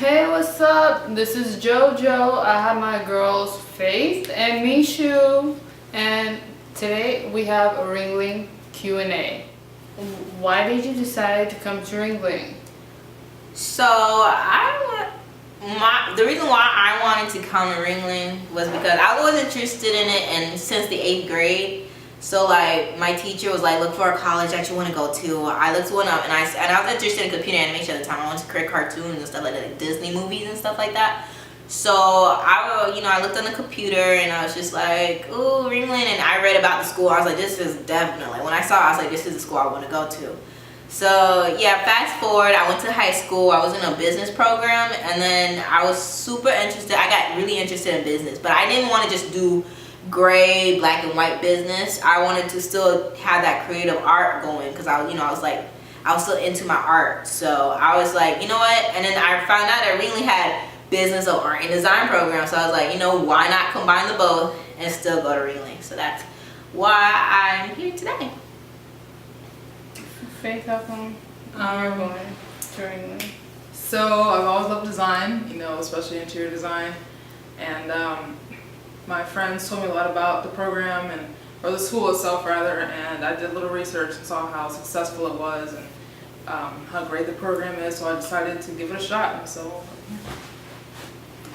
Hey, what's up? This is JoJo. I have my girls Faith and Mishu, and today we have a Ringling Q&A. Why did you decide to come to Ringling? So the reason why I wanted to come to Ringling was because I was interested in it, and since the 8th grade. So like my teacher was like, look for a college that you want to go to. I looked one up, and I was interested in computer animation at the time. I wanted to create cartoons and stuff like that, like Disney movies and stuff like that. So I looked on the computer and I was just like, ooh, Ringling, and I read about the school. I was like, this is definitely, when I saw it, I was like, this is the school I want to go to. So yeah, fast forward, I went to high school. I was in a business program, and then I was super interested. I got really interested in business, but I didn't want to just do gray, black and white business. I wanted to still have that creative art going, because I was still into my art. So I was like, you know what? And then I found out that Ringling had business or art and design program. So I was like, why not combine the both and still go to Ringling? So that's why I'm here today. Faith, how come you're going to Ringling? So I've always loved design, especially interior design, and my friends told me a lot about the program or the school itself rather, and I did a little research and saw how successful it was and how great the program is. So I decided to give it a shot, and so.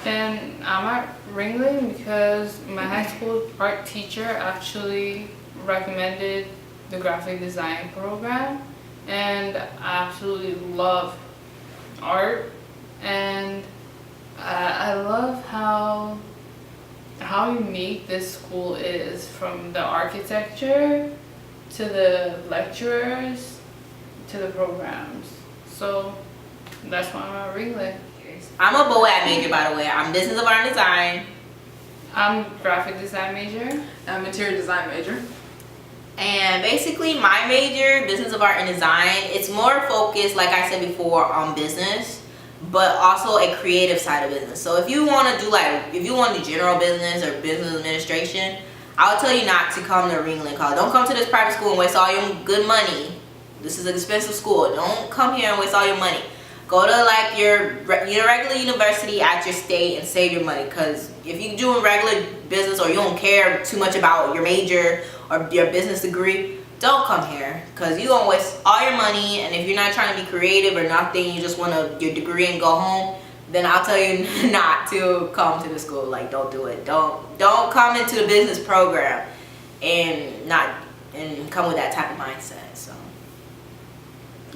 And I'm at Ringling because my high school art teacher actually recommended the graphic design program, and I absolutely love art, and I love how unique this school is, from the architecture to the lecturers to the programs. So that's why I'm at Ringling. I'm a BOAD major, by the way. I'm business of art and design. I'm graphic design major. I'm interior design major. And basically my major, business of art and design, it's more focused, like I said before, on business, but also a creative side of business. So if you want to do general business or business administration, I would tell you not to come to Ringling College. Don't come to this private school and waste all your good money. This is an expensive school. Don't come here and waste all your money. Go to like your regular university at your state and save your money, because if you're doing regular business or you don't care too much about your major or your business degree, don't come here, because you're gonna waste all your money. And if you're not trying to be creative or nothing, you just want your degree and go home, then I'll tell you not to come to the school. Like, don't do it. Don't come into the business program and come with that type of mindset. So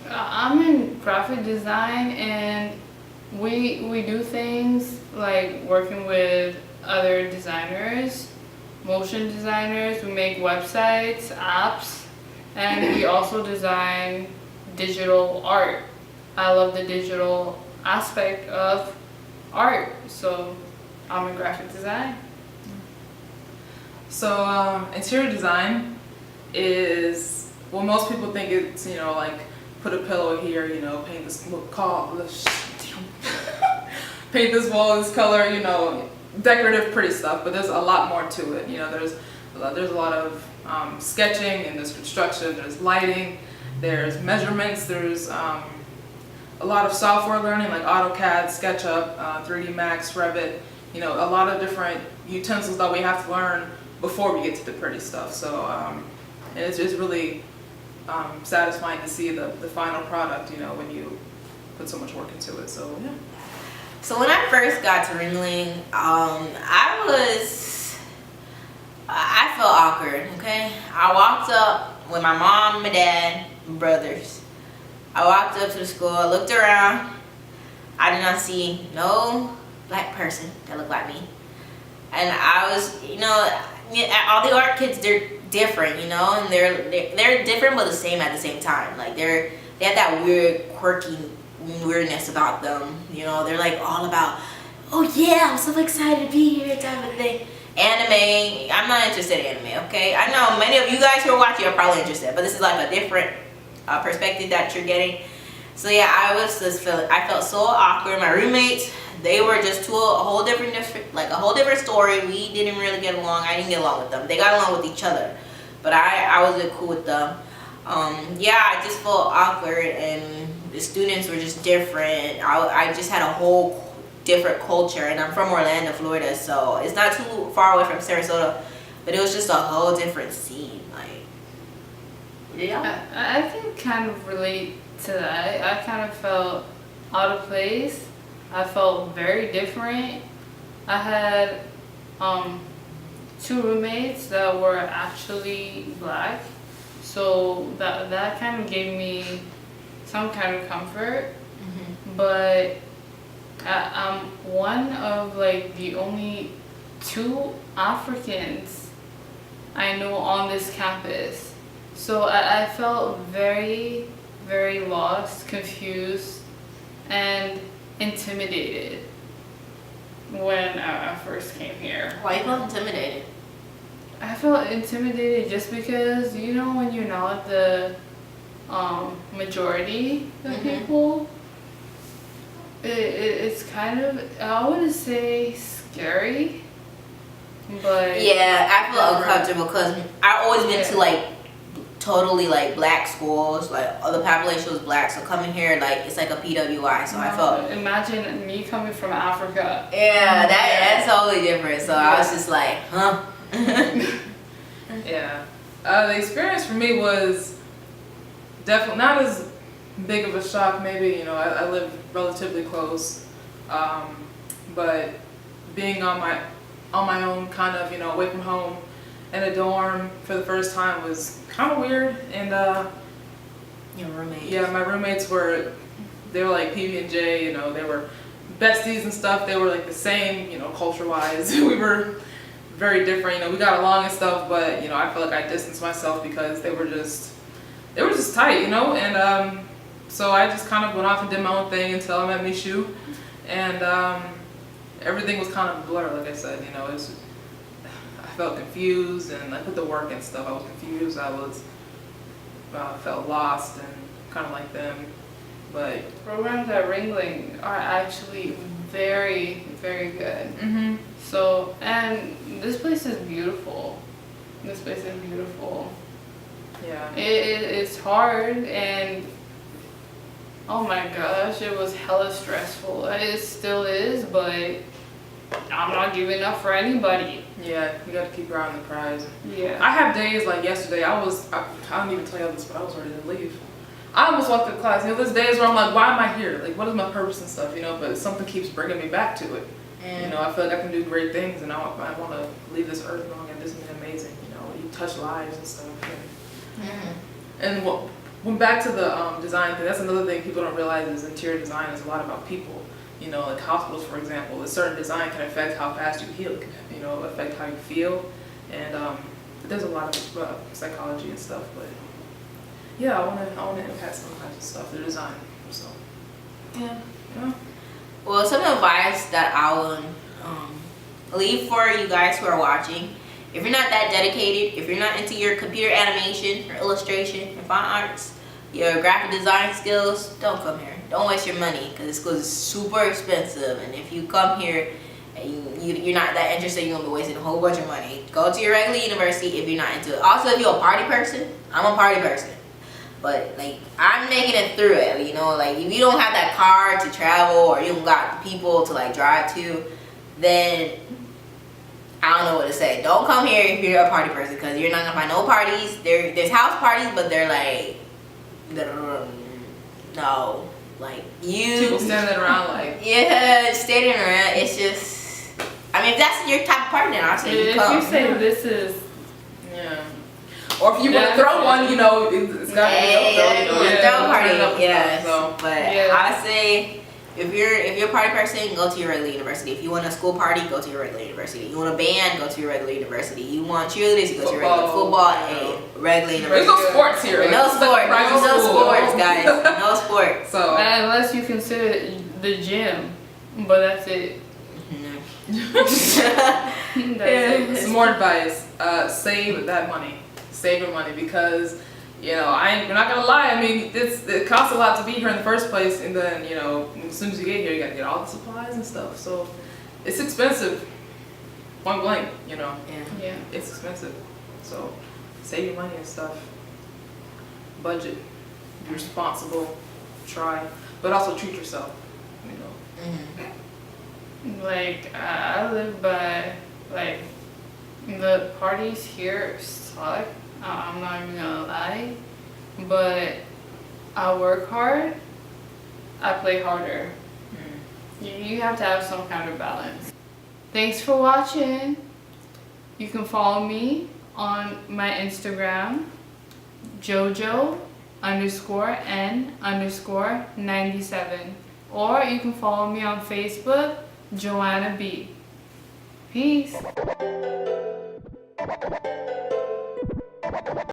I'm in graphic design, and we do things like working with other designers, motion designers. We make websites, apps, and we also design digital art. I love the digital aspect of art, so I'm in graphic design. So interior design is, well, most people think it's, like put a pillow here, paint this paint this wall this color, decorative, pretty stuff. But there's a lot more to it. There's a lot of sketching, and there's construction, there's lighting, there's measurements, there's a lot of software learning like AutoCAD, SketchUp, 3D Max, Revit. A lot of different utensils that we have to learn before we get to the pretty stuff. So and it's just really satisfying to see the final product, when you put so much work into it. So yeah. So when I first got to Ringling, I felt awkward, okay? I walked up with my mom, my dad, my brothers. I walked up to the school, I looked around. I did not see no black person that looked like me. And I was, all the art kids, they're different, and they're different but the same at the same time. Like they have that weird, quirky weirdness about them. They're like all about, oh yeah, I'm so excited to be here type of thing. Anime, I'm not interested in anime, okay? I know many of you guys who are watching are probably interested, but this is like a different perspective that you're getting. So yeah, I felt so awkward. My roommates, they were just a whole different story. We didn't really get along. I didn't get along with them. They got along with each other, but I wasn't cool with them. Yeah, I just felt awkward, and the students were just different. I just had a whole different culture, and I'm from Orlando, Florida, so it's not too far away from Sarasota, but it was just a whole different scene. Like, yeah, I can kind of relate to that. I kind of felt out of place. I felt very different. I had two roommates that were actually black, so that kind of gave me some kind of comfort. But I'm one of like the only two Africans I know on this campus. So I felt very, very lost, confused, and intimidated when I first came here. why you felt intimidated? I felt intimidated just because, you know, when you're not the majority of people, it's kind of, I wouldn't say scary, but Yeah, I feel uncomfortable because I've always been to Yeah. like totally like black schools, like all the population was black, so coming here like it's like a PWI, so I felt imagine me coming from Africa. that's totally different. So I was just like, huh? Yeah. The experience for me was definitely not as big of a shock. Maybe, you know, I live relatively close, but being on my own, kind of, you know, away from home in a dorm for the first time was kind of weird. And Your roommate. yeah, my roommates they were like PB and J. You know, they were besties and stuff. They were like the same, you know, culture-wise. We were very different. You know, we got along and stuff, but you know, I felt like I distanced myself because they were just tight, you know. And so I just kind of went off and did my own thing until I met Mishu, and everything was kind of a blur. Like I said, you know, I felt confused, and like with the work and stuff, I was confused. I was felt lost and kind of like them, but Programs at Ringling are actually very, very good. So, and this place is beautiful. This place is beautiful. yeah. It's hard, and oh my gosh, it was hella stressful. It still is, but I'm not giving up for anybody. Yeah, you got to keep your eye on the prize. Yeah. I have days like yesterday, I don't even tell you this, but I was ready to leave. I almost walked to class. You know, there's days where I'm like, why am I here? Like, what is my purpose and stuff, you know? But something keeps bringing me back to it. You know, I feel like I can do great things, and I want to leave this earth long and this is amazing. You know, you touch lives and stuff. And when back to the design thing, that's another thing people don't realize is interior design is a lot about people. You know, like hospitals, for example, a certain design can affect how fast you heal. It can, you know, affect how you feel, and there's a lot of psychology and stuff. But yeah, I want to impact some kinds of stuff through design. So yeah. Well, some advice that I would leave for you guys who are watching: if you're not that dedicated, if you're not into your computer animation, your illustration, your fine arts, your graphic design skills, don't come here. Don't waste your money, because this school is super expensive, and if you come here and you're not that interested, you're going to be wasting a whole bunch of money. Go to your regular university if you're not into it. Also, if you're a party person, I'm a party person. But like, I'm making it through it, you know, like if you don't have that car to travel, or you don't got people to like drive to, then I don't know what to say. Don't come here if you're a party person, because you're not gonna find no parties. There's house parties, but they're like, no, like People standing around like, yeah, standing around. It's just, I mean, if that's your type of party, then I'll say you If come. you say this is, yeah. Or if you want to throw one, you know, it's got to be a throw party, turn it up and yes. stuff, so. But Yeah. I say, if you're a party person, go to your regular university. If you want a school party, go to your regular university. You want a band, go to your regular university. You want cheerleaders, you go to your regular football and regular There's university. no sports here. No It's like a private sports, no school. sports, guys. No sports. So unless you consider the gym, but that's it. That's it. some more advice: save that money. Save your money, because you know, we're not gonna lie. I mean, it costs a lot to be here in the first place, and then you know, as soon as you get here, you gotta get all the supplies and stuff. So it's expensive. Point blank, you know. Yeah. It's expensive. So save your money and stuff. Budget. Be responsible. try, but also treat yourself, you know. Like, I live by, like, the parties here suck. I'm not even gonna lie. But I work hard, I play harder. You have to have some kind of balance. Thanks for watching. You can follow me on my Instagram, JoJo_N_97. Or you can follow me on Facebook, Joanna B. Peace.